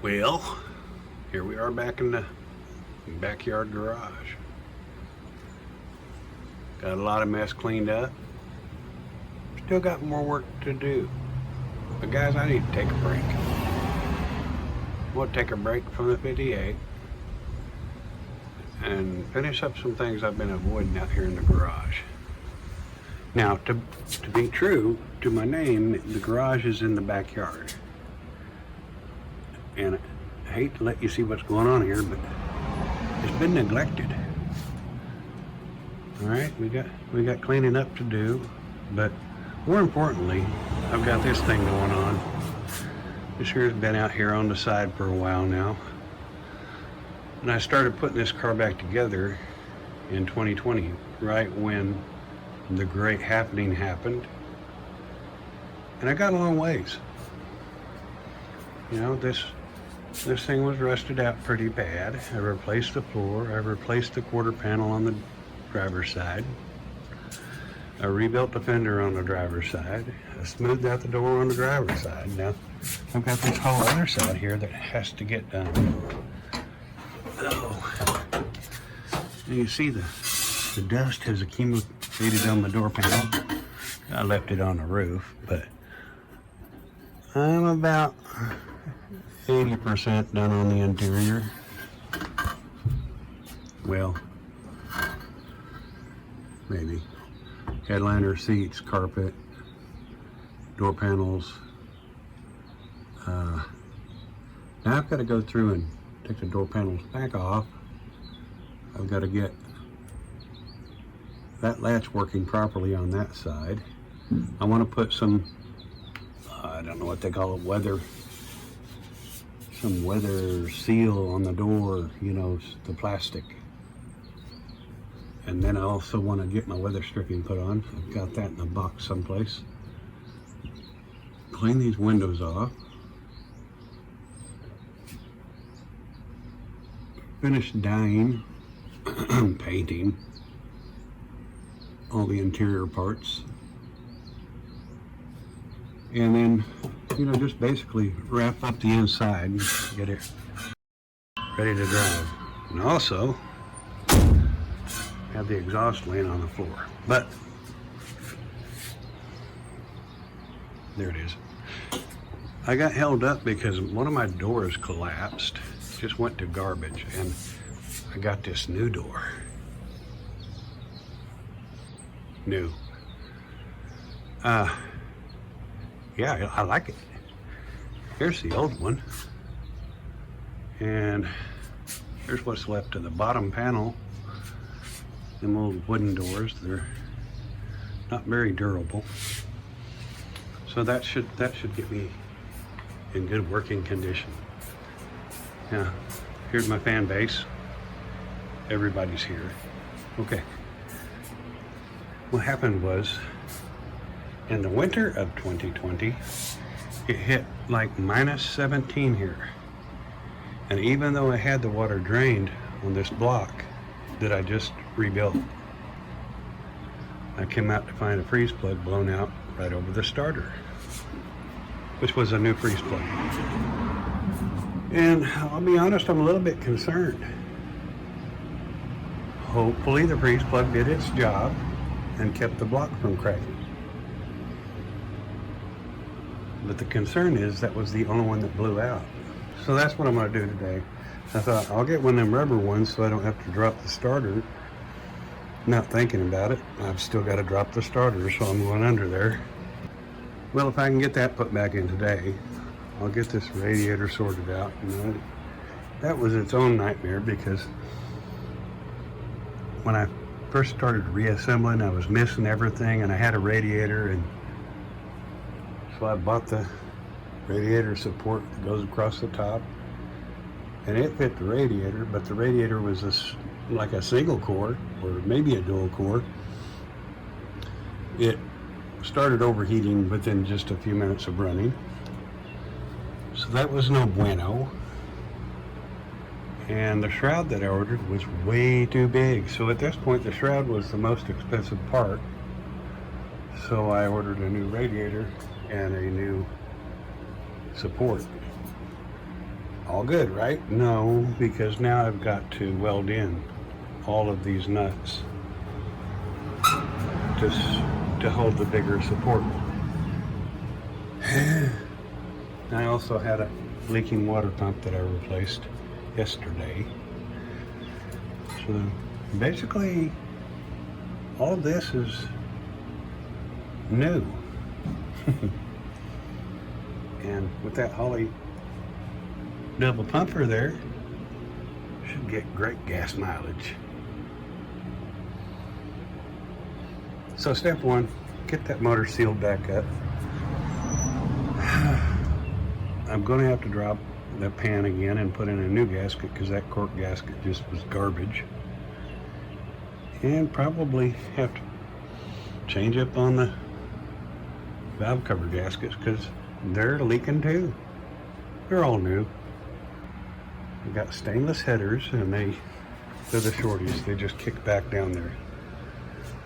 Well, here we are back in the backyard garage. Got a lot of mess cleaned up. Still got more work to do. But guys, I need to take a break. We'll take a break from the 58 and finish up some things I've been avoiding out here in the garage. Now, to be true to my name, the garage is in the backyard. And I hate to let you see what's going on here, but it's been neglected. All right, we got cleaning up to do, but more importantly, I've got this thing going on. This here's been out here on the side for a while now, and I started putting this car back together in 2020, right when the great happening happened, and I got a long ways. You know, this thing was rusted out pretty bad. I replaced the floor. I replaced the quarter panel on the driver's side. I rebuilt the fender on the driver's side. I smoothed out the door on the driver's side. Now, I've got this whole other side here that has to get done. Oh, and you see the dust has accumulated on the door panel. I left it on the roof, but I'm about 80% done on the interior. Well, maybe. Headliner, seats, carpet, door panels. Now I've got to go through and take the door panels back off. I've got to get that latch working properly on that side. I want to put some, I don't know what they call it, some weather seal on the door, you know, the plastic. And then I also want to get my weather stripping put on. I've got that in a box someplace. Clean these windows off. Finish dyeing, painting all the interior parts. And then, you know, just basically wrap up the inside and get it ready to drive. And also have the exhaust laying on the floor. But there it is. I got held up because one of my doors collapsed, just went to garbage, and I got this new door. New. Yeah, I like it. Here's the old one. And here's what's left of the bottom panel. Them old wooden doors, they're not very durable. So that should get me in good working condition. Now, here's my fan base. Everybody's here. Okay. What happened was, in the winter of 2020, it hit like -17 here. And even though I had the water drained on this block that I just rebuilt, I came out to find a freeze plug blown out right over the starter, which was a new freeze plug. And I'll be honest, I'm a little bit concerned. Hopefully the freeze plug did its job and kept the block from cracking. But the concern is that was the only one that blew out. So that's what I'm going to do today. I thought I'll get one of them rubber ones so I don't have to drop the starter. Not thinking about it, I've still got to drop the starter, so I'm going under there. Well, if I can get that put back in today, I'll get this radiator sorted out. You know, that was its own nightmare because when I first started reassembling, I was missing everything, and I had a radiator, and so I bought the radiator support that goes across the top, and it fit the radiator, but the radiator was like a single core or maybe a dual core. It started overheating within just a few minutes of running. So that was no bueno. And the shroud that I ordered was way too big. So at this point, the shroud was the most expensive part. So I ordered a new radiator and a new support. All good, right? No, because now I've got to weld in all of these nuts just to hold the bigger support. I also had a leaking water pump that I replaced yesterday. So basically all of this is new. And with that Holley double pumper there, should get great gas mileage. So step one, get that motor sealed back up. I'm going to have to drop the pan again and put in a new gasket because that cork gasket just was garbage. And probably have to change up on the valve cover gaskets because they're leaking too. They're all new. We've got stainless headers and they're the shorties. They just kick back down there.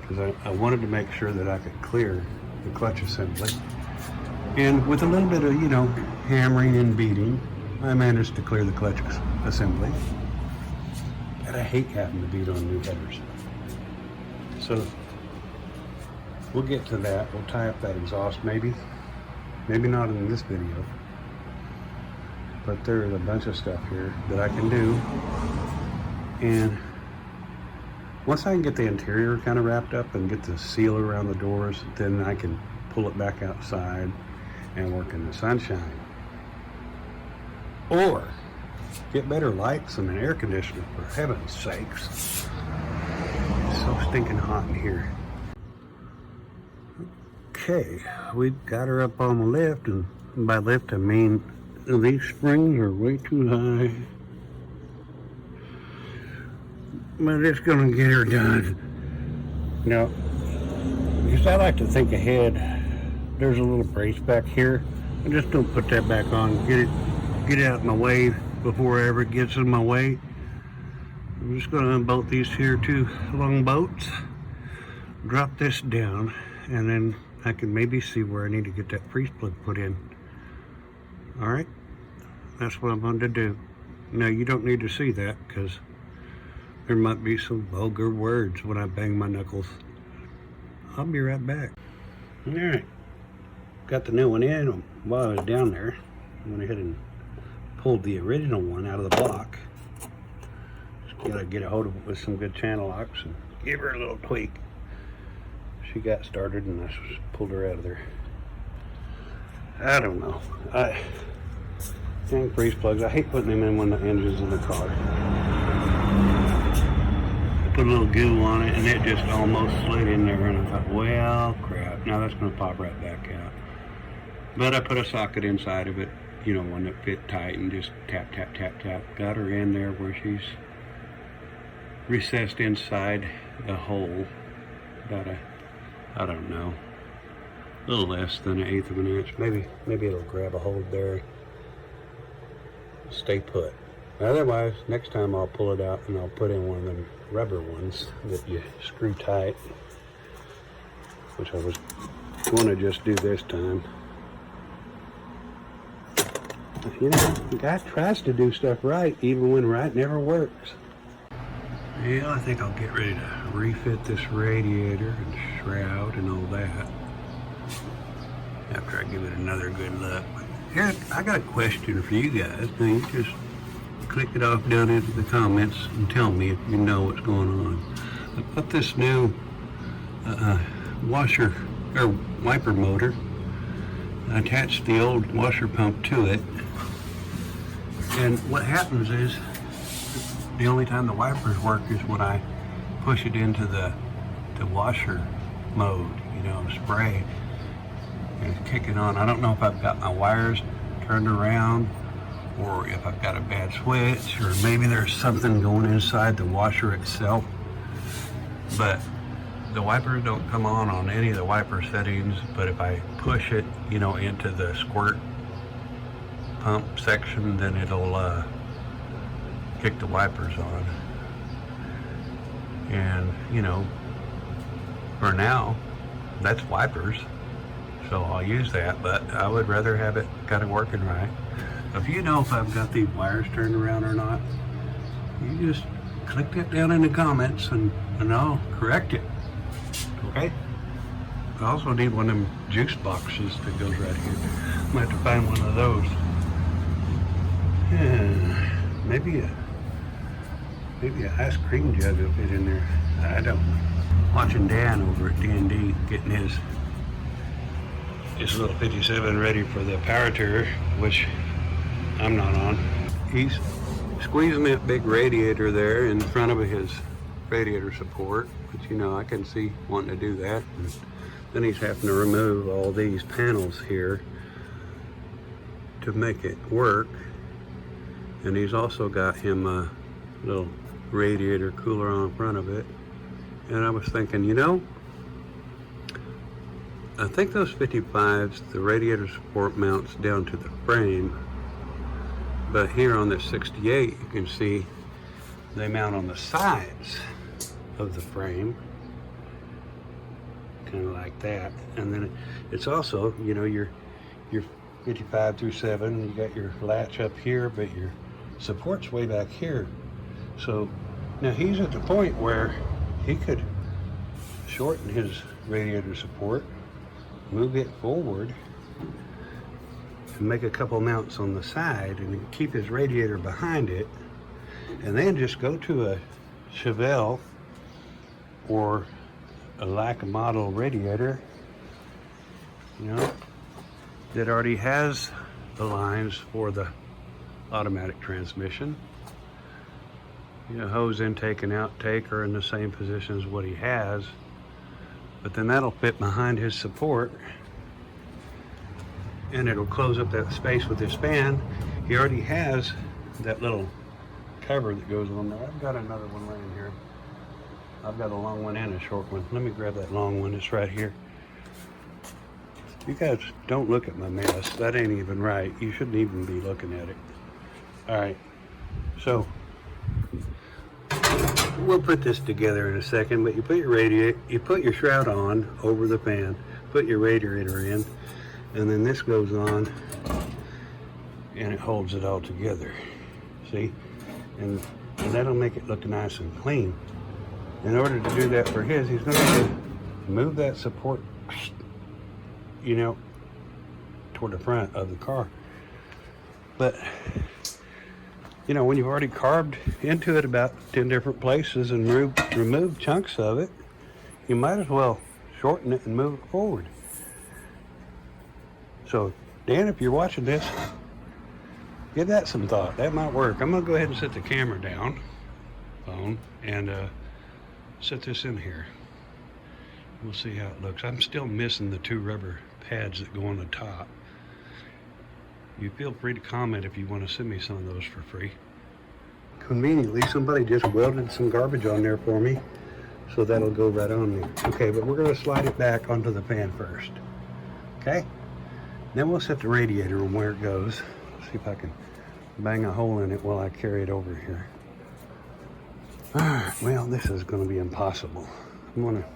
Because I wanted to make sure that I could clear the clutch assembly. And with a little bit of, hammering and beating, I managed to clear the clutch assembly. And I hate having to beat on new headers. So we'll get to that. We'll tie up that exhaust maybe. Maybe not in this video. But there's a bunch of stuff here that I can do. And once I can get the interior kind of wrapped up and get the seal around the doors, then I can pull it back outside and work in the sunshine. Or get better lights and an air conditioner, for heaven's sakes. It's so stinking hot in here. Okay, we got her up on the lift, and by lift I mean these springs are way too high. But it's gonna get her done. Now, because I like to think ahead, there's a little brace back here. I just don't put that back on. Get it out of my way before it ever gets in my way. I'm just gonna unbolt these here two long bolts, drop this down, and then I can maybe see where I need to get that freeze plug put in. All right, that's what I'm going to do. Now, you don't need to see that because there might be some vulgar words when I bang my knuckles. I'll be right back. All right, got the new one in. While I was down there, I went ahead and pulled the original one out of the block. Just gotta get a hold of it with some good channel locks and give her a little tweak. She got started and I just pulled her out of there. I don't know. Dang freeze plugs. I hate putting them in when the engine's in the car. I put a little goo on it and it just almost slid in there, and I thought, well, crap. Now that's going to pop right back out. But I put a socket inside of it, one that fit tight, and just tap, tap, tap, tap. Got her in there where she's recessed inside the hole. About I don't know, a little less than 1/8 of an inch. Maybe it'll grab a hold there. Stay put. Otherwise, next time I'll pull it out and I'll put in one of them rubber ones that you screw tight, which I was going to just do this time. The guy tries to do stuff right, even when right never works. Yeah, I think I'll get ready to refit this radiator and shroud and all that after I give it another good look. But here, I got a question for you guys. Now, you just click it off down into the comments and tell me if you know what's going on. I put this new washer or wiper motor. I attached the old washer pump to it, and what happens is the only time the wipers work is when I push it into the washer mode, spray, and it's kicking on. I don't know if I've got my wires turned around or if I've got a bad switch, or maybe there's something going inside the washer itself, but the wipers don't come on any of the wiper settings, but if I push it, you know, into the squirt pump section, then it'll kick the wipers on. And, you know, for now, that's wipers, so I'll use that, but I would rather have it kind of working right. If you know if I've got these wires turned around or not, you just click that down in the comments and I'll correct it. Okay? I also need one of them juice boxes that goes right here. I might have to find one of those. Yeah, maybe a ice cream jug will fit in there. I don't know. Watching Dan over at D&D getting his little 57 ready for the power tour, which I'm not on. He's squeezing that big radiator there in front of his radiator support, which, you know, I can see wanting to do that. And then he's having to remove all these panels here to make it work. And he's also got him a little radiator cooler on front of it. And I was thinking, you know, I think those 55s, the radiator support mounts down to the frame, but here on this 68, you can see they mount on the sides of the frame, kind of like that. And then it's also, you know, your 55 through 7, you got your latch up here, but your support's way back here. So now he's at the point where he could shorten his radiator support, move it forward, and make a couple mounts on the side and keep his radiator behind it, and then just go to a Chevelle or a like model radiator, you know, that already has the lines for the automatic transmission. You know, hose intake and outtake are in the same position as what he has, but then that'll fit behind his support and it'll close up that space with this span. He already has that little cover that goes on there. I've got another one laying here. I've got a long one and a short one. Let me grab that long one. It's right here. You guys don't look at my mess. That ain't even right. You shouldn't even be looking at it. All right, so we'll put this together in a second, but you put your shroud on over the fan, put your radiator in, and then this goes on and it holds it all together. See? And that'll make it look nice and clean. In order to do that for his, he's going to move that support, you know, toward the front of the car. But, you know, when you've already carved into it about 10 different places and removed chunks of it, you might as well shorten it and move it forward. So, Dan, if you're watching this, give that some thought. That might work. I'm going to go ahead and set the camera down, phone, and set this in here. We'll see how it looks. I'm still missing the 2 rubber pads that go on the top. You feel free to comment if you want to send me some of those for free. Conveniently, somebody just welded some garbage on there for me, so that'll go right on there. Okay, but we're going to slide it back onto the fan first. Okay? Then we'll set the radiator on where it goes. See if I can bang a hole in it while I carry it over here. Alright, well, this is going to be impossible. I'm going to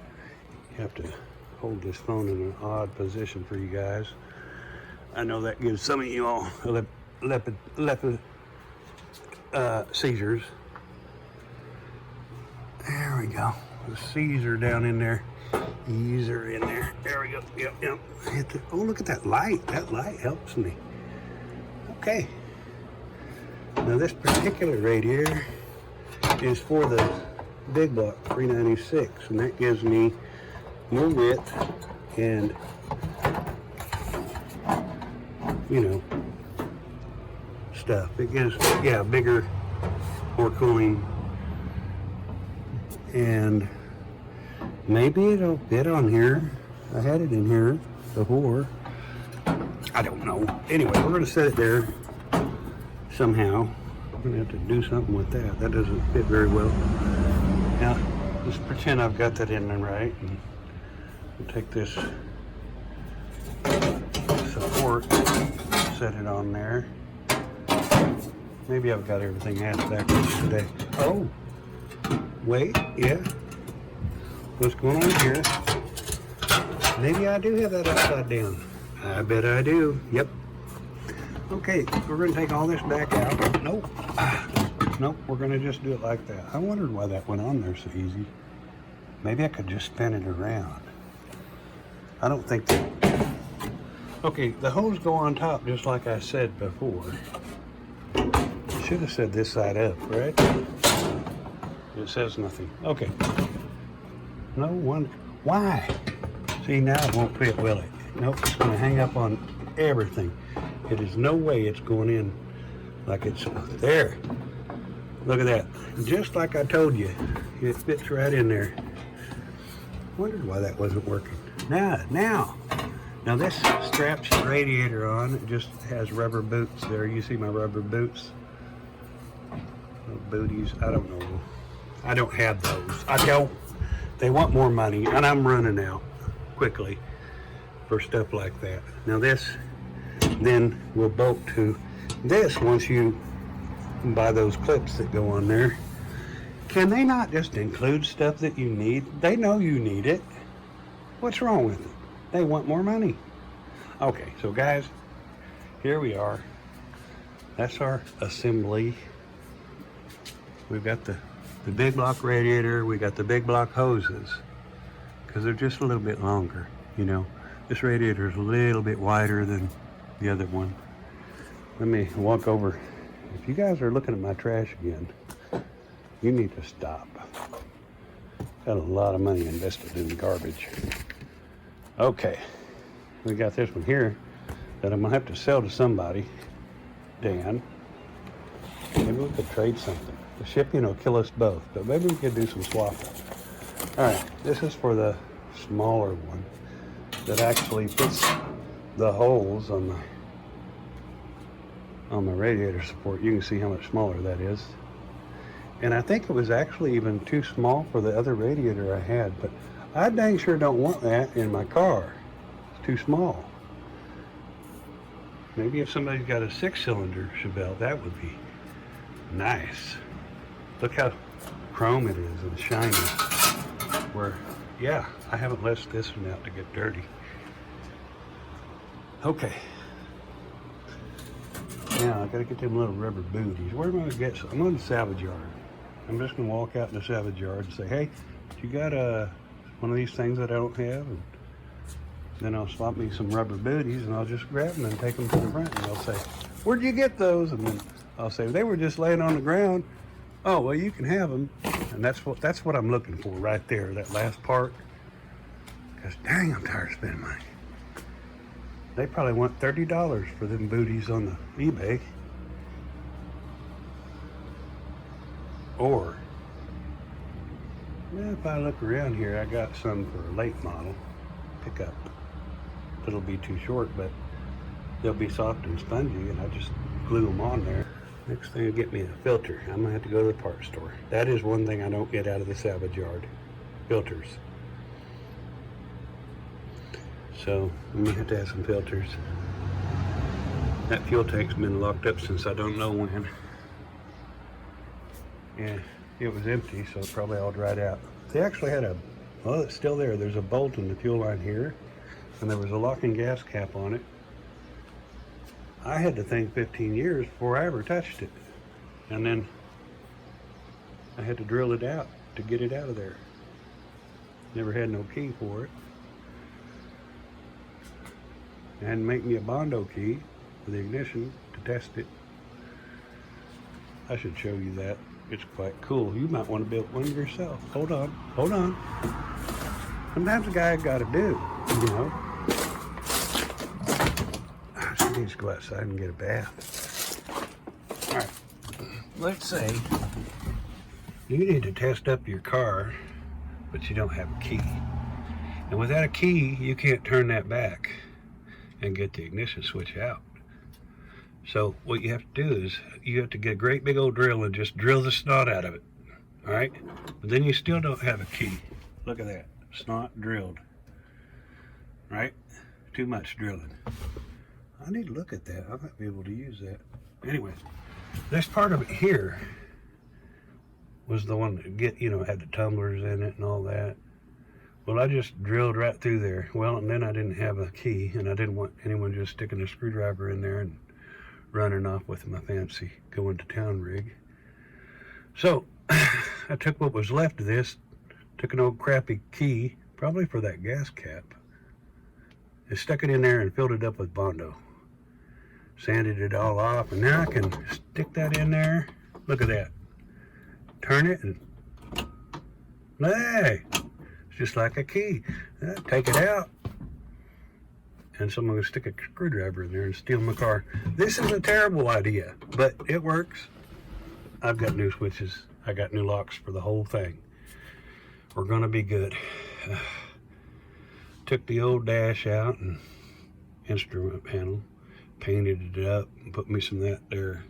have to hold this phone in an odd position for you guys. I know that gives some of you all seizures. There we go. The C's are down in there. E's are in there. There we go. Yep. Oh, look at that light. That light helps me. Okay. Now this particular radiator is for the big block 396, and that gives me more width and, you know, stuff. It gives, yeah, bigger, more cooling, and maybe it'll fit on here. I had it in here before. I don't know. Anyway, we're going to set it there somehow. I'm going to have to do something with that. That doesn't fit very well. Now, Just pretend I've got that in there right, and we'll take this support, set it on there. Maybe I've got everything ass backwards today. Oh, wait, yeah. What's going on here? Maybe I do have that upside down. I bet I do. Yep. Okay, we're going to take all this back out. Nope. Nope, we're going to just do it like that. I wondered why that went on there so easy. Maybe I could just spin it around. I don't think that... Okay, the hose go on top just like I said before. Should have said this side up, right? It says nothing. Okay. No one... Why? See, now it won't fit, will it? Nope, it's going to hang up on everything. It is no way it's going in like it's there. Look at that. Just like I told you, it fits right in there. Wondered why that wasn't working. Now this straps the radiator on. It just has rubber boots there. You see my rubber boots? Booties, I don't know. I don't have those. I don't. They want more money, and I'm running out quickly for stuff like that. Now this then will bolt to this once you buy those clips that go on there. Can they not just include stuff that you need? They know you need it. What's wrong with it? They want more money. Okay, so guys, here we are. That's our assembly. We've got the big block radiator, we got the big block hoses, because they're just a little bit longer, you know. This radiator is a little bit wider than the other one. Let me walk over. If you guys are looking at my trash again, you need to stop. Got a lot of money invested in garbage. Okay, we got this one here that I'm gonna have to sell to somebody. Dan, maybe we could trade something. The shipping will kill us both, but maybe we could do some swapping. All right, this is for the smaller one that actually fits the holes on my radiator support. You can see how much smaller that is. And I think it was actually even too small for the other radiator I had, but I dang sure don't want that in my car. It's too small. Maybe if somebody's got a 6-cylinder Chevelle, that would be nice. Look how chrome it is and shiny. Where, yeah, I haven't left this one out to get dirty. Okay. Now I gotta get them little rubber booties. Where am I gonna get some? I'm on the salvage yard. I'm just gonna walk out in the salvage yard and say, hey, you got one of these things that I don't have? And then I'll swap me some rubber booties and I'll just grab them and take them to the front, and they'll say, where'd you get those? And then I'll say, they were just laying on the ground. Oh, well, you can have them. And that's what I'm looking for right there, that last part. Because dang, I'm tired of spending money. They probably want $30 for them booties on the eBay. Or, well, if I look around here, I got some for a late model pickup. It'll be too short, but they'll be soft and spongy, and I just glue them on there. Next thing will get me a filter. I'm gonna have to go to the parts store. That is one thing I don't get out of the salvage yard. Filters. So I'm gonna have to have some filters. That fuel tank's been locked up since I don't know when. Yeah, it was empty, so it probably all dried out. They actually had well, it's still there. There's a bolt in the fuel line here, and there was a locking gas cap on it. I had to think 15 years before I ever touched it. And then I had to drill it out to get it out of there. Never had no key for it. I had to make me a Bondo key for the ignition to test it. I should show you that. It's quite cool. You might want to build one yourself. Hold on. Sometimes a guy got to do, you know. She needs to go outside and get a bath. All right. Let's say you need to test up your car, but you don't have a key. And without a key, you can't turn that back and get the ignition switch out. So what you have to do is you have to get a great big old drill and just drill the snot out of it. All right, but then you still don't have a key. Look at that, it's not drilled, right? Too much drilling. I need to look at that. I might be able to use that. Anyway, this part of it here was the one that had the tumblers in it and all that. Well, I just drilled right through there. Well, and then I didn't have a key, and I didn't want anyone just sticking a screwdriver in there and running off with my fancy going to town rig. So I took what was left of this, took an old crappy key, probably for that gas cap, and stuck it in there and filled it up with Bondo. Sanded it all off, and now I can stick that in there. Look at that. Turn it, and hey, it's just like a key. Take it out, and someone will stick a screwdriver in there and steal my car. This is a terrible idea, but it works. I've got new switches. I got new locks for the whole thing. We're gonna be good. Took the old dash out and instrument panel, painted it up, and put me some of that there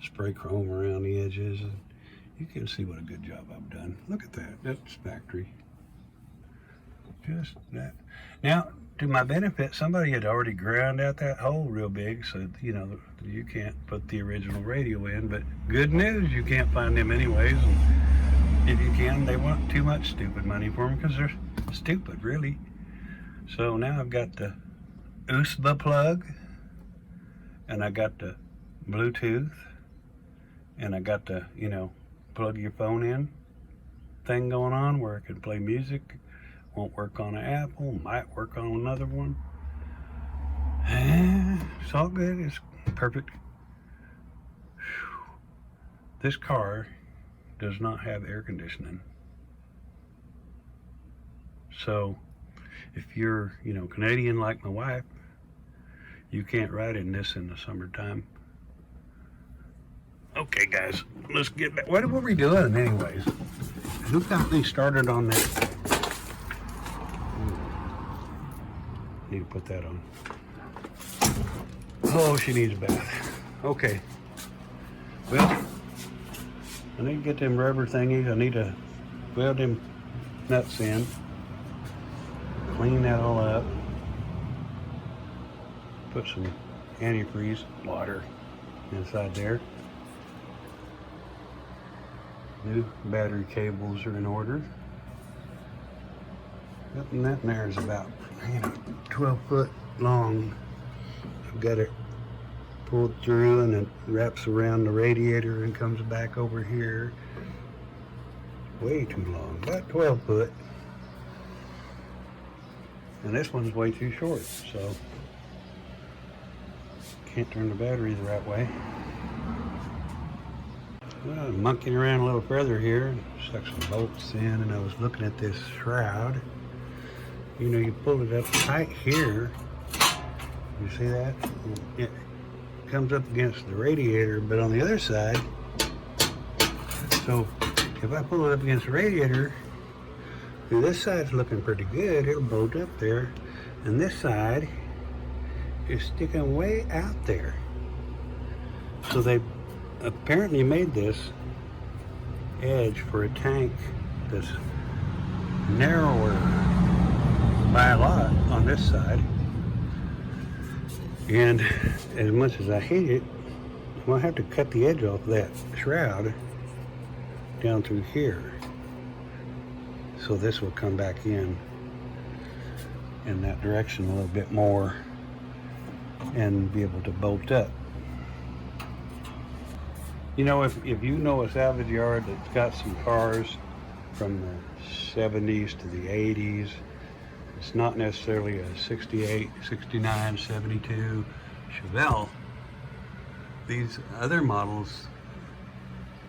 spray chrome around the edges. And you can see what a good job I've done. Look at that. That's factory. Just that. Now, to my benefit, somebody had already ground out that hole real big, so you can't put the original radio in. But good news, you can't find them anyways. And if you can, they want too much stupid money for them because they're stupid, really. So now I've got the USB plug, and I got the Bluetooth, and I got the plug your phone in thing going on where it can play music. Won't work on an Apple, might work on another one. It's all good, it's perfect. This car does not have air conditioning. So if you're, Canadian like my wife, you can't ride in this in the summertime. Okay, guys, let's get back. What were we doing anyways? Who got me started on that? Need to put that on. Oh, she needs a bath. Okay. Well, I need to get them rubber thingies. I need to weld them nuts in. Clean that all up. Put some antifreeze water inside there. New battery cables are in order. Yep, and that there is about 12 foot long. I've got it pulled through, and it wraps around the radiator and comes back over here. Way too long, about 12 foot. And this one's way too short, so can't turn the battery the right way. Well, I'm monkeying around a little further here, stuck some bolts in, and I was looking at this shroud. You pull it up tight here. You see that? It comes up against the radiator, but on the other side, so if I pull it up against the radiator, this side's looking pretty good. It'll bolt up there. And this side is sticking way out there. So they apparently made this edge for a tank that's narrower by a lot on this side. And as much as I hate it, I'm gonna have to cut the edge off that shroud down through here. So this will come back in that direction a little bit more and be able to bolt up. If you know a salvage yard that's got some cars from the 70s to the 80s, it's not necessarily a 68, 69, 72 Chevelle. These other models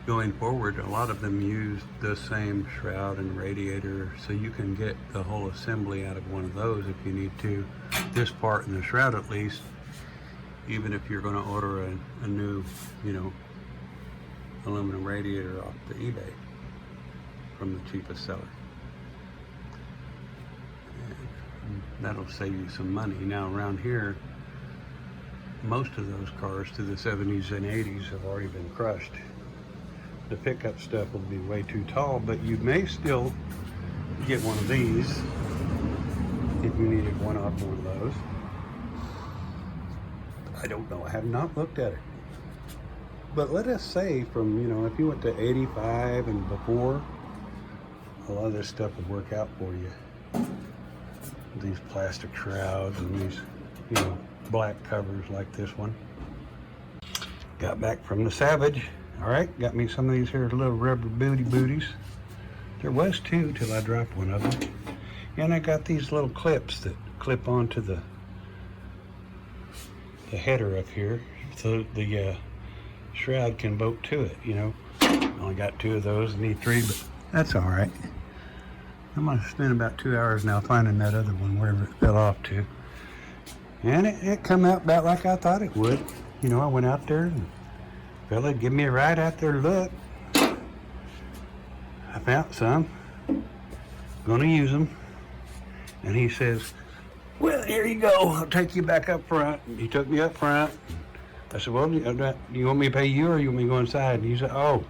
going forward, a lot of them use the same shroud and radiator, so you can get the whole assembly out of one of those if you need to. This part in the shroud at least, even if you're going to order a new, aluminum radiator off the eBay from the cheapest seller. And that'll save you some money. Now around here, most of those cars through the 70s and 80s have already been crushed. the pickup stuff will be way too tall, but you may still get one of these if you needed one off one of those. I don't know, I have not looked at it. But let us say from, you know, if you went to 85 and before, a lot of this stuff would work out for you. These plastic shrouds and these, you know, black covers like this one. Got back from the Savage. All right, got me some of these here little rubber booties. There was two till I dropped one of them. And I got these little clips that clip onto the header up here, so the shroud can bolt to it, you know. Only got two of those, need three, but that's all right. I'm gonna spend about 2 hours now finding that other one, wherever it fell off to. And it come out about like I thought it would. You know, I went out there and fella give me a ride out there to look. I found some, gonna use them. And he says, well, here you go, I'll take you back up front. He took me up front. I said, well, do you want me to pay you or you want me to go inside? And he said, oh,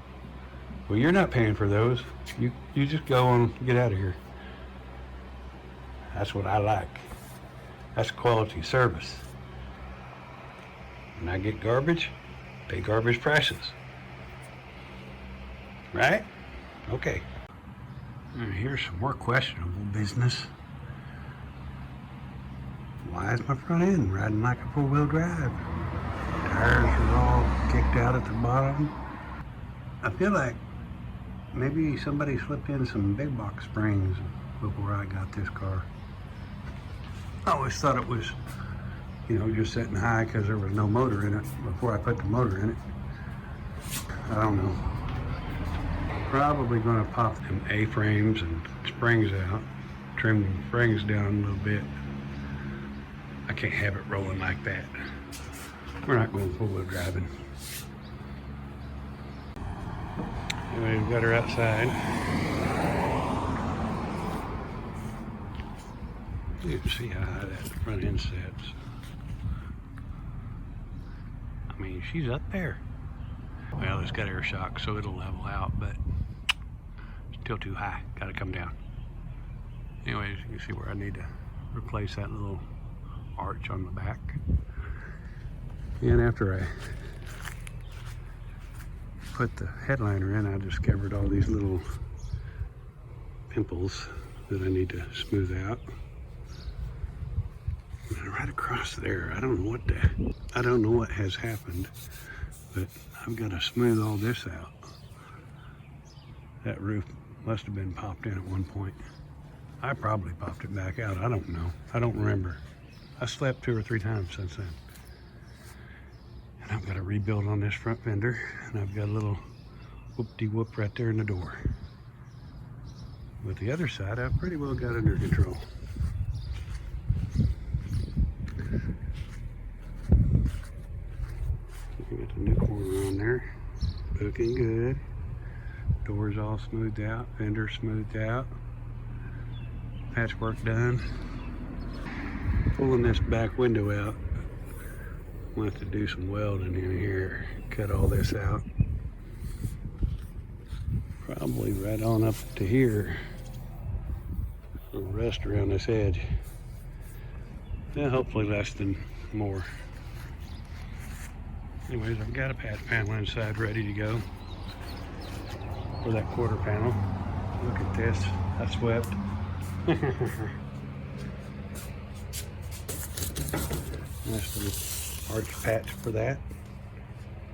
well, you're not paying for those. You just go and get out of here. That's what I like. That's quality service. When I get garbage, pay garbage prices. Right? Okay. And here's some more questionable business. Why is my front end riding like a four-wheel drive? Tires are all kicked out at the bottom. I feel like maybe somebody slipped in some big box springs before I got this car. I always thought it was, you know, just sitting high because there was no motor in it before I put the motor in it. I don't know. Probably going to pop them A-frames and springs out, trim the springs down a little bit. I can't have it rolling like that. We're not going four-wheel driving. Anyway, we've got her outside. You can see how high that front end sets. I mean, she's up there. Well, it's got air shock, so it'll level out, but still too high. Gotta come down. Anyways, you can see where I need to replace that little arch on the back. And after I put the headliner in, I discovered all these little pimples that I need to smooth out. And right across there, I don't know what has happened, but I've got to smooth all this out. That roof must have been popped in at one point. I probably popped it back out. I don't know. I don't remember. I slept 2 or 3 times since then. And I've got to rebuild on this front fender, and I've got a little whoop-de-whoop right there in the door. With the other side, I've pretty well got under control. Got the new corner on there, looking good. Doors all smoothed out, fender smoothed out, patchwork done. Pulling this back window out, I'm going to have to do some welding in here, cut all this out. Probably right on up to here. A little rust around this edge. Yeah, hopefully less than more. Anyways, I've got a patch panel inside ready to go for that quarter panel. Look at this, I swept. Nice little arch patch for that.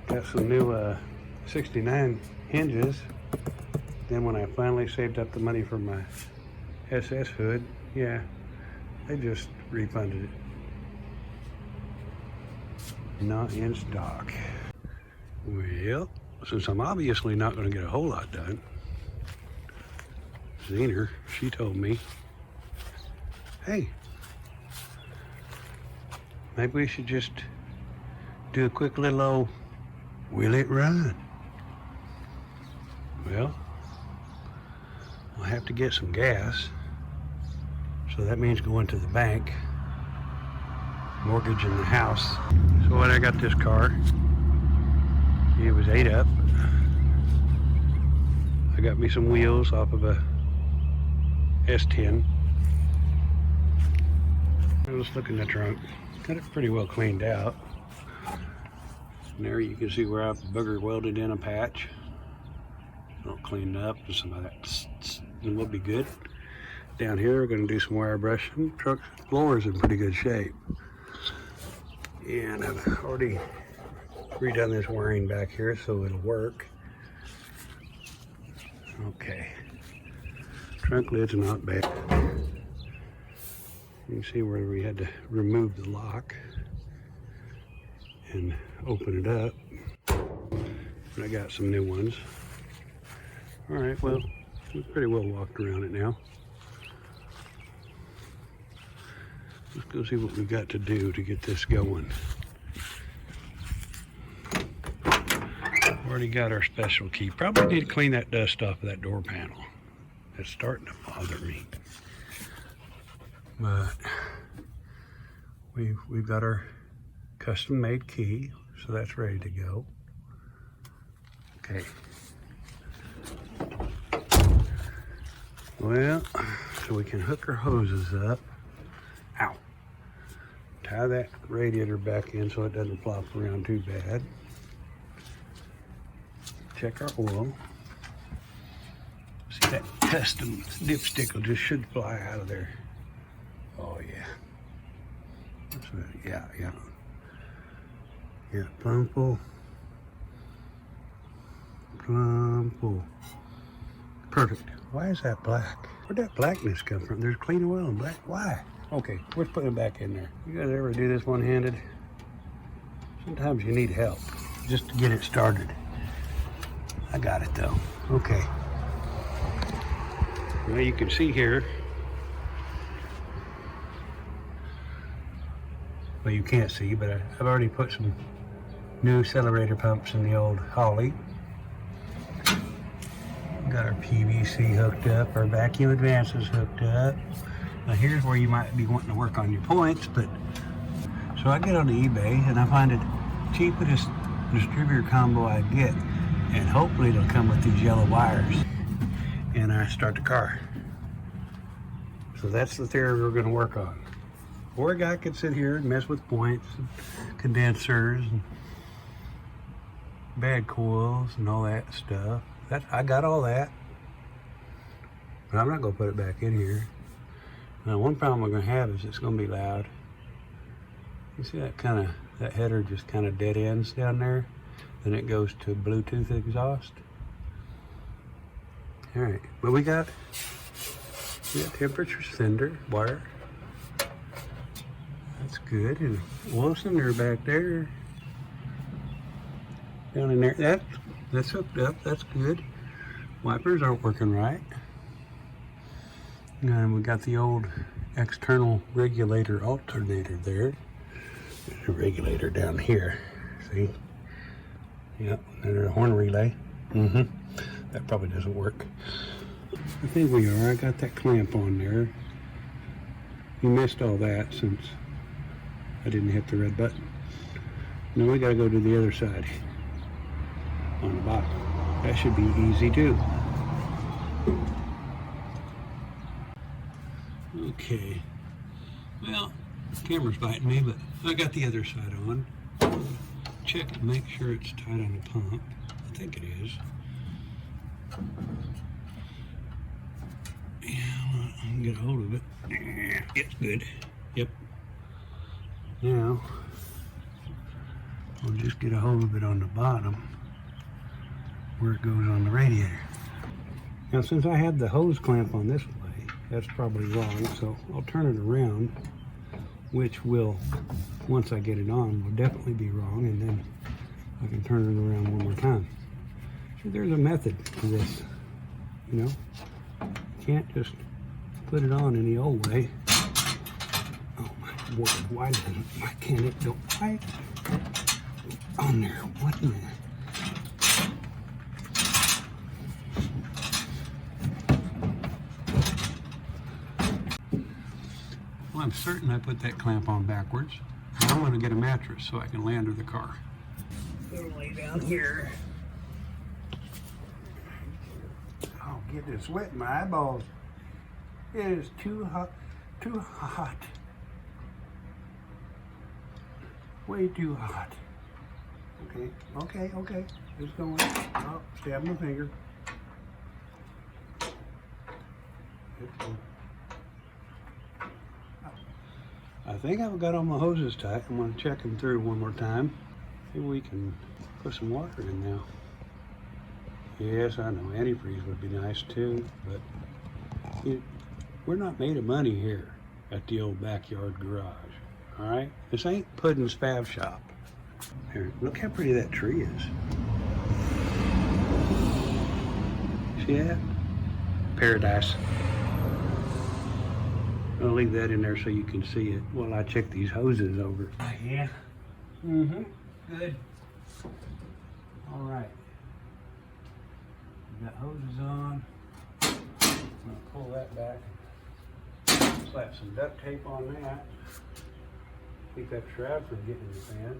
Got some new 69 hinges. Then when I finally saved up the money for my SS hood, yeah, they just refunded it. Not in stock. Well, since I'm obviously not going to get a whole lot done, Zener, she told me, hey, maybe we should just do a quick little old will it run? Well, I'll have to get some gas, so that means going to the bank, mortgaging the house. So when I got this car, it was 8 up, got me some wheels off of a S10. Let's look in the trunk. Got it pretty well cleaned out. And there you can see where I've booger welded in a patch. All cleaned up and some of that and we'll be good. Down here we're going to do some wire brushing. Truck floor is in pretty good shape. And I've already redone this wiring back here so it'll work. Okay. Trunk lid's not bad. You can see where we had to remove the lock and open it up. But I got some new ones. All right, well, we've pretty well walked around it now. Let's go see what we've got to do to get this going. Already got our special key. Probably need to clean that dust off of that door panel. It's starting to bother me. But we've got our custom made key, so that's ready to go. Okay. Well, so we can hook our hoses up. Ow. Tie that radiator back in so it doesn't flop around too bad. Check our oil. See, that custom dipstick will just should fly out of there. Oh yeah. That's what, yeah. Yeah, plumb full. Plumb full. Perfect. Why is that black? Where'd that blackness come from? There's clean oil and black. Why? Okay, let's put it back in there. You guys ever do this one-handed? Sometimes you need help just to get it started. I got it though. Okay. Well, you can see here. Well, you can't see, but I've already put some new accelerator pumps in the old Holly. Got our PVC hooked up, our vacuum advances hooked up. Now here's where you might be wanting to work on your points, but so I get on eBay and I find it cheapest distributor combo I get, and hopefully it'll come with these yellow wires. And I start the car. So that's the theory we're going to work on. Or a guy could sit here and mess with points, and condensers, and bad coils, and all that stuff. I got all that, but I'm not going to put it back in here. Now, one problem we're going to have is it's going to be loud. You see that header just kind of dead ends down there, then it goes to Bluetooth exhaust. All right, but we got temperature sender wire. That's good, and oil cylinder back there. Down in there, that's hooked up, that's good. Wipers aren't working right. And we got the old external regulator alternator there. There's a regulator down here, see? Yep, and there's a horn relay. That probably doesn't work. I think we are. I got that clamp on there. You missed all that since I didn't hit the red button. Now we gotta go to the other side on the bottom. That should be easy too. Okay. Well, the camera's biting me, but I got the other side on. Check and make sure it's tight on the pump. I think it is. Yeah, I can get a hold of it. It's good. Yep. Now, I'll just get a hold of it on the bottom where it goes on the radiator. Now, since I had the hose clamp on this way, that's probably wrong, so I'll turn it around, which will, once I get it on, will definitely be wrong, and then I can turn it around one more time. So there's a method to this, you know? You can't just put it on any old way. Oh my word, why can't it go right on there? What in the... Well, I'm certain I put that clamp on backwards. I want to get a mattress so I can land her the car. Gonna lay down here. Get this sweat in my eyeballs. It is too hot. Too hot. Way too hot. Okay. It's going. Oh, stab my finger. It's going. I think I've got all my hoses tight. I'm going to check them through one more time. See if we can put some water in now. Yes, I know antifreeze would be nice too, but we're not made of money here at the old backyard garage. All right, this ain't Puddin's Fab Shop. Here, look how pretty that tree is. See that? Paradise. I'll leave that in there so you can see it while I check these hoses over. Yeah. Good. All right. We got hoses on. I'm gonna pull that back. Slap some duct tape on that. Keep that shroud from getting in the fan.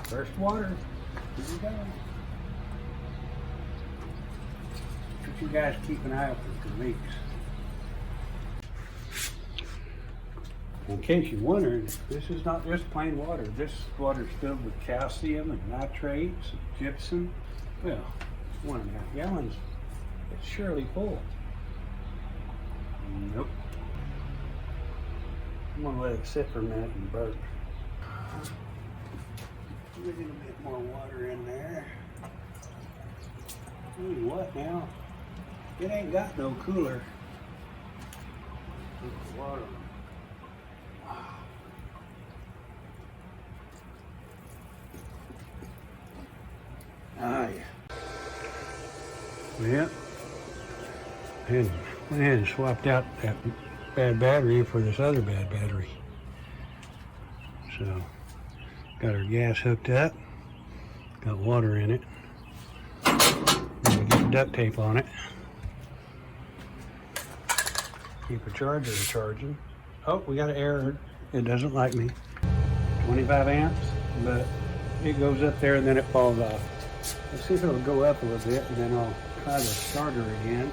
First water. Here we go. But you guys keep an eye out for leaks. In case you're wondering, this is not just plain water. This water is filled with calcium and nitrates, and gypsum. Well, 1.5 gallons. It's surely full. Nope. I'm gonna let it sit for a minute and burp. A little bit more water in there. Tell you what now, it ain't got no cooler. Put the water on. Ah, yeah. Yep. And went ahead and swapped out that bad battery for this other bad battery. So, got our gas hooked up. Got water in it. Get the duct tape on it. Keep a charger charging. Oh, we got an error. It doesn't like me. 25 amps, but it goes up there and then it falls off. Let's see if it'll go up a little bit, and then I'll try the starter again.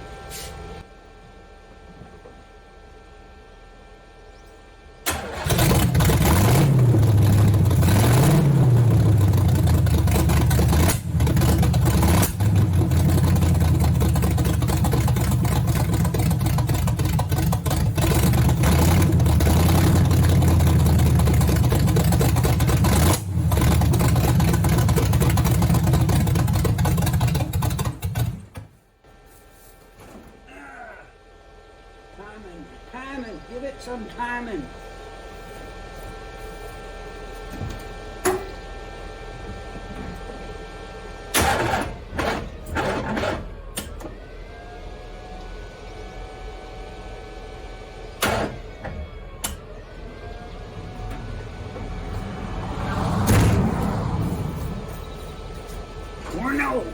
Timing, give it some timing. Or no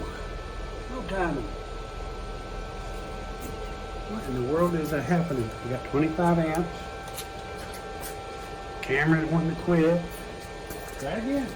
timing. What in the world is that happening? We got 25 amps. Camera's wanting to quit. Try again.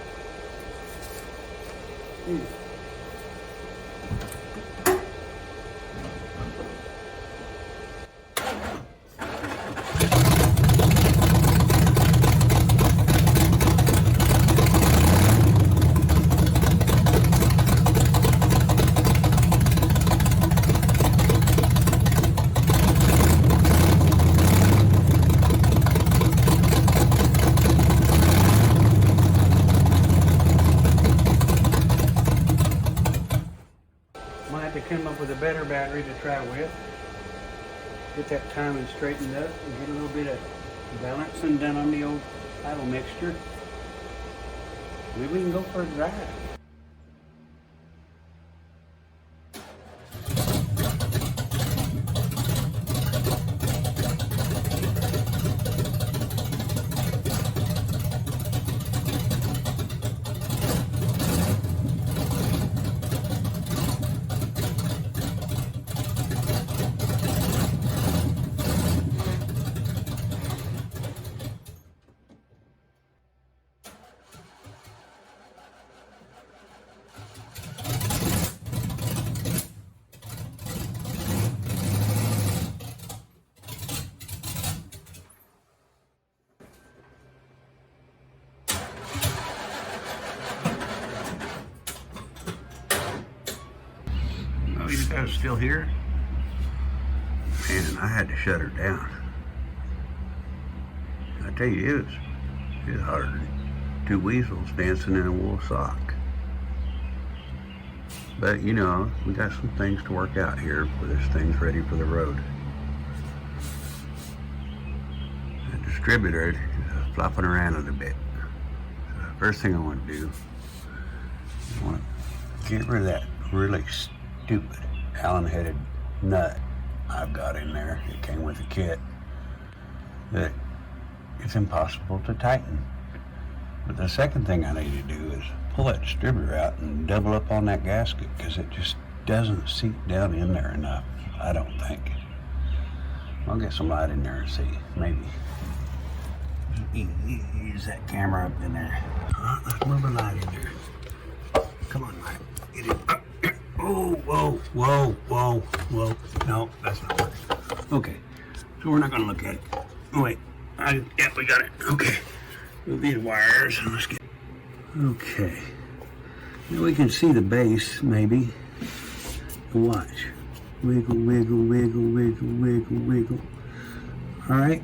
Come up with a better battery to try with. Get that timing straightened up and get a little bit of balancing done on the old idle mixture. Maybe we can go for a drive. still here? Man, I had to shut her down. I tell you, it was harder than two weasels dancing in a wool sock. But you know, we got some things to work out here before this thing's ready for the road. The distributor is flopping around a little bit. So the first thing I want to do, I want to get rid of that really stupid Allen-headed nut I've got in there. It came with the kit. That it's impossible to tighten. But the second thing I need to do is pull that distributor out and double up on that gasket, because it just doesn't seat down in there enough, I don't think. I'll get some light in there and see, maybe. Use that camera up in there. Let's move the light in there. Come on, light. Get it up there. Oh, whoa, whoa, whoa, whoa. No, that's not working. Okay, so we're not gonna look at it. Oh, wait. Yeah, we got it. Okay. Move these wires and let's get. Okay. Now we can see the base, maybe. Watch. Wiggle, wiggle, wiggle, wiggle, wiggle, wiggle. All right.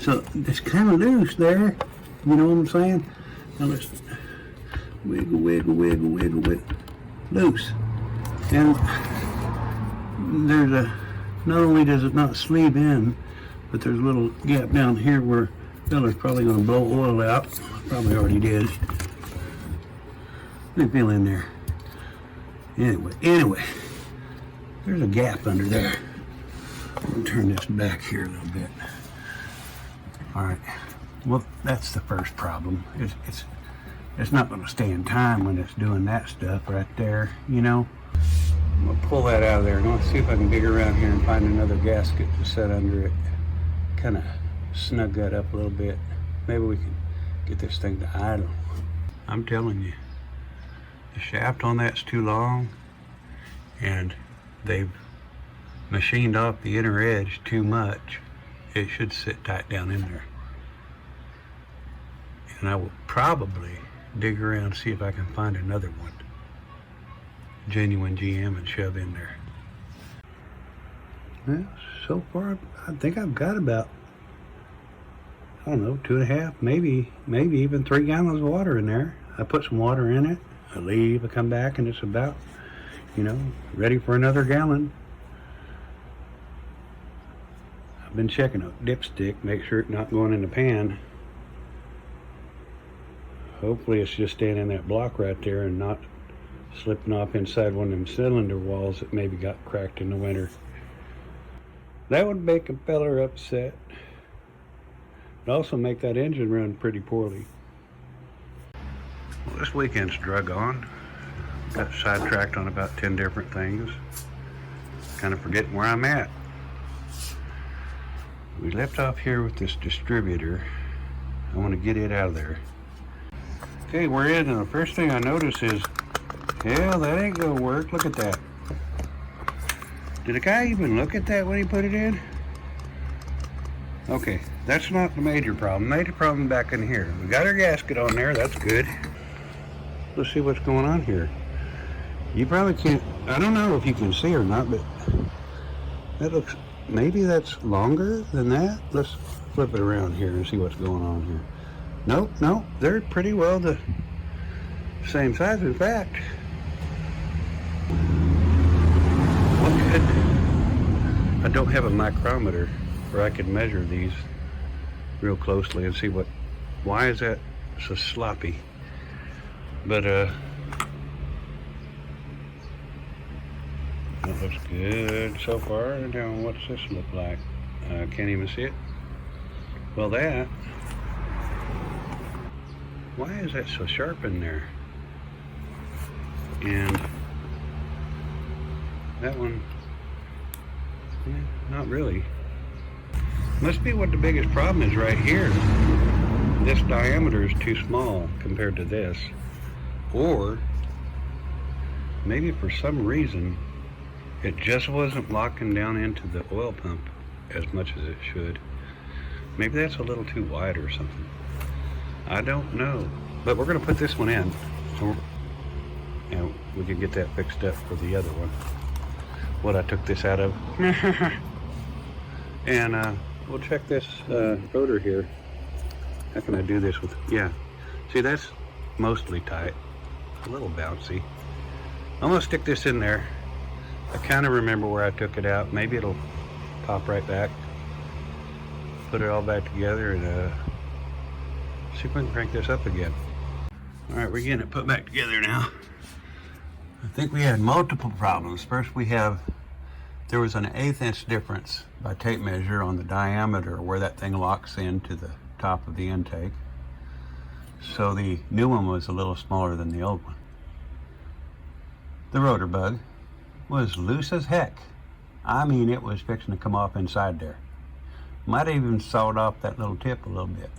So it's kind of loose there. You know what I'm saying? Now let's wiggle, wiggle, wiggle, wiggle, wiggle. Loose. And there's a. Not only does it not sleeve in, but there's a little gap down here where fella's probably going to blow oil out. Probably already did. Let me feel in there. Anyway, there's a gap under there. I'm going to turn this back here a little bit. All right. Well, that's the first problem. It's not going to stay in time when it's doing that stuff right there, you know. I'm going to pull that out of there and I'll see if I can dig around here and find another gasket to set under it. Kind of snug that up a little bit. Maybe we can get this thing to idle. I'm telling you, the shaft on that's too long, and they've machined off the inner edge too much. It should sit tight down in there. And I will probably dig around and see if I can find another one, genuine GM, and shove in there. Well, so far I think I've got about, I don't know, 2.5, maybe even 3 gallons of water in there. I put some water in it, I leave, I come back, and it's about, you know, ready for another gallon. I've been checking a dipstick, make sure it's not going in the pan. Hopefully it's just staying in that block right there and not slipping off inside one of them cylinder walls that maybe got cracked in the winter. That would make a feller upset. It'd also make that engine run pretty poorly. Well, this weekend's drug on. Got sidetracked on about 10 different things. Kind of forgetting where I'm at. We left off here with this distributor. I want to get it out of there. Okay, we're in, and the first thing I notice is, hell, that ain't gonna work. Look at that. Did the guy even look at that when he put it in? Okay, that's not the major problem. Major problem back in here. We got our gasket on there, that's good. Let's see what's going on here. You probably can't, I don't know if you can see or not, but that looks, maybe that's longer than that. Let's flip it around here and see what's going on here. Nope, they're pretty well the same size. In fact, I don't have a micrometer where I can measure these real closely and see why is that so sloppy. But that looks good so far. Now what's this look like? I can't even see it. Well, why is that so sharp in there? And that one, not really. Must be what the biggest problem is right here. This diameter is too small compared to this. Or maybe for some reason it just wasn't locking down into the oil pump as much as it should. Maybe that's a little too wide or something. I don't know. But we're going to put this one in, so and we can get that fixed up for the other one. what I took this out of. And we'll check this rotor here. How can I do this with, yeah. See, that's mostly tight, a little bouncy. I'm gonna stick this in there. I kind of remember where I took it out. Maybe it'll pop right back. Put it all back together and see if we can crank this up again. All right, we're getting it put back together now. I think we had multiple problems. First there was an 1/8 inch difference by tape measure on the diameter where that thing locks into the top of the intake. So the new one was a little smaller than the old one. The rotor bug was loose as heck. I mean, it was fixing to come off inside there. Might have even sawed off that little tip a little bit.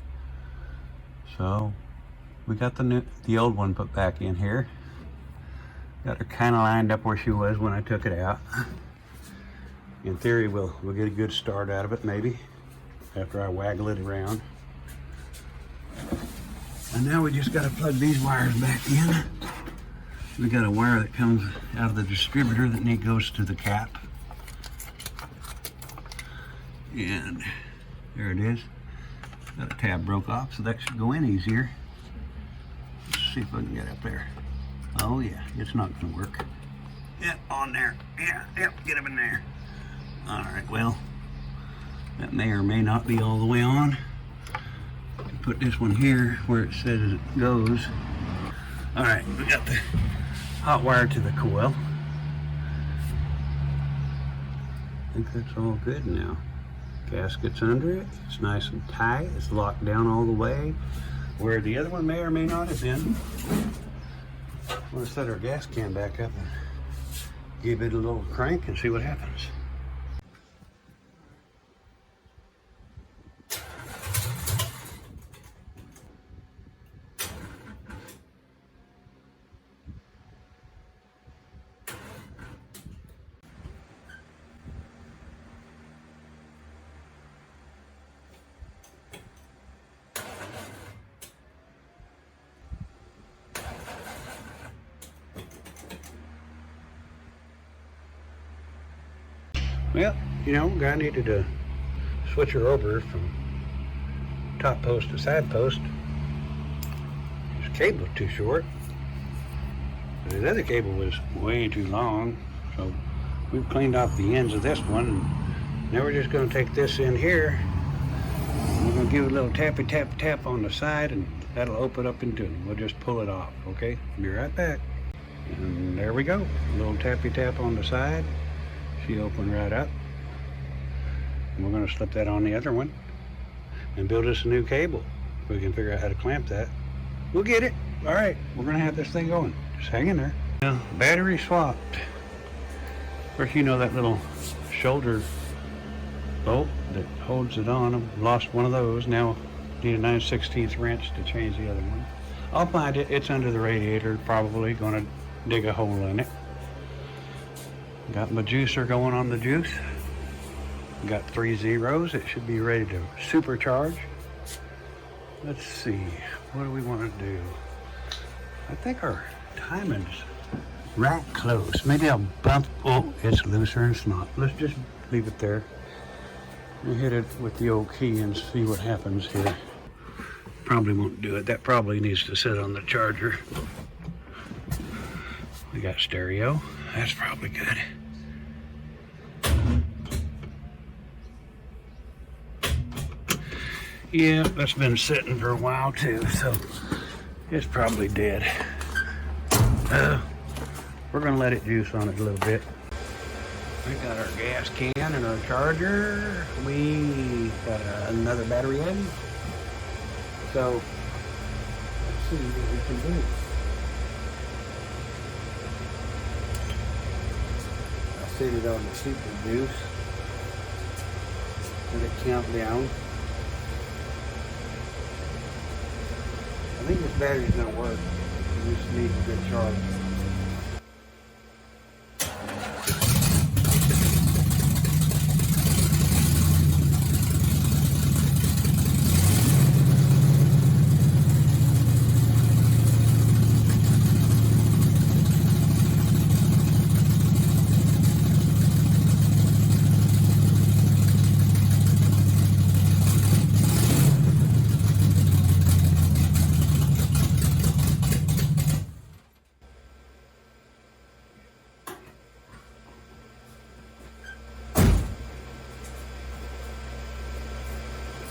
So we got the old one put back in here. Got her kind of lined up where she was when I took it out. In theory, we'll get a good start out of it maybe after I waggle it around. And now we just got to plug these wires back in. We got a wire that comes out of the distributor that goes to the cap. And there it is. That tab broke off, so that should go in easier. Let's see if I can get up there. Oh yeah, it's not gonna work. Yep, on there. Yeah, yep, get up in there. All right, well, that may or may not be all the way on. Put this one here where it says it goes. All right, we got the hot wire to the coil. I think that's all good now. Gasket's under it. It's nice and tight. It's locked down all the way. Where the other one may or may not have been. We'll set our gas can back up and give it a little crank and see what happens. Well, you know, guy needed to switch her over from top post to side post. His cable was too short. But his other cable was way too long. So we've cleaned off the ends of this one. Now we're just going to take this in here. We're going to give it a little tappy tap tap on the side and that'll open up into it. We'll just pull it off, okay? Be right back. And there we go. A little tappy tap on the side. She opened right up. And we're going to slip that on the other one and build us a new cable. If we can figure out how to clamp that, we'll get it. All right, we're going to have this thing going. Just hang in there. Now, battery swapped. First, you know that little shoulder bolt that holds it on. I've lost one of those. Now, need a 9/16 wrench to change the other one. I'll find it. It's under the radiator. Probably going to dig a hole in it. Got my juicer going on the juice. Got 3 zeros. It should be ready to supercharge. Let's see. What do we want to do? I think our timing's right close. Maybe I'll bump. Oh, it's looser and it's not. Let's just leave it there. We'll hit it with the old key and see what happens here. Probably won't do it. That probably needs to sit on the charger. We got stereo. That's probably good. Yeah, that's been sitting for a while too, so it's probably dead. We're gonna let it juice on it a little bit. We got our gas can and our charger. We got another battery in. So let's see what we can do. I set it on the super juice. Let it count down. I think this battery's gonna work. We just need a good charge.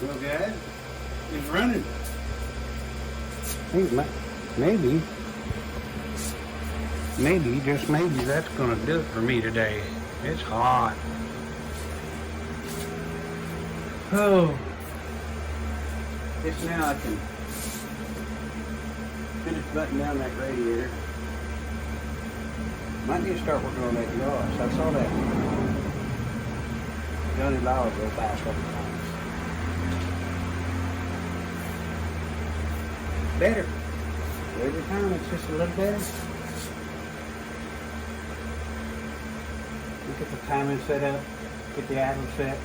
Well, guys, it's running. Maybe, just maybe, that's gonna do it for me today. It's hot. Oh, it's now I can finish buttoning down that radiator. Might need to start working on that exhaust. I saw that Johnny Lawler go by a couple times. Better. Every time it's just a little better. Get the timing set up, get the idle set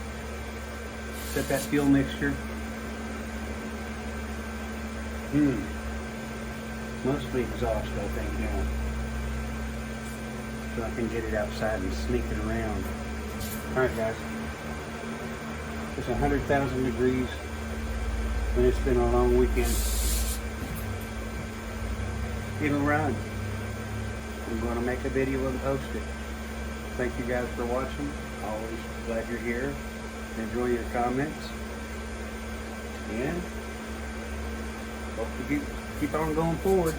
that fuel mixture. Mostly exhaust, I think, now. So I can get it outside and sneak it around. Alright, guys. It's 100,000 degrees and it's been a long weekend. It'll run. I'm going to make a video and post it. Thank you guys for watching. Always glad you're here. Enjoy your comments. And hope you keep on going forward.